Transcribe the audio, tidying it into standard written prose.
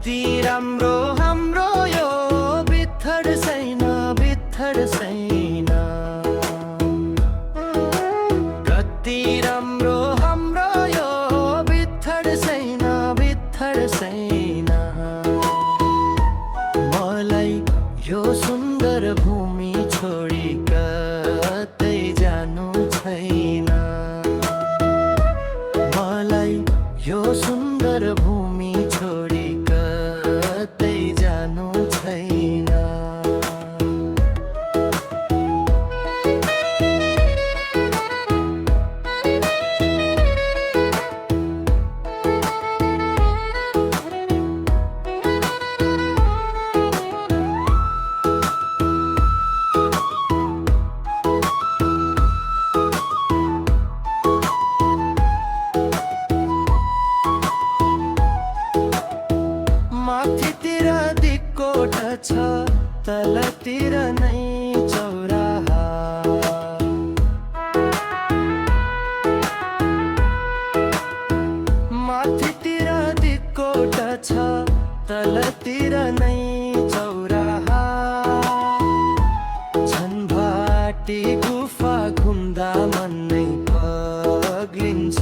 कति राम्रो हाम्रो यो बित्थर छैन बित्थर छैन। कति राम्रो हाम्रो यो बित्थर छैन बित्थर छैन। मलाई यो सुन्दर भूमि छोडी कतै जानु छैन। मलाई यो सुन्दर भूमि छोडी कतै जानु छैन। माथितिर दिक्कोट छ तलतिर नै चौराहा। माथितिर दिक्कोट छ तलतिर नै चौराहा। झन्भाटी गुफा घुम्दा मन नै पग्लिन्छ।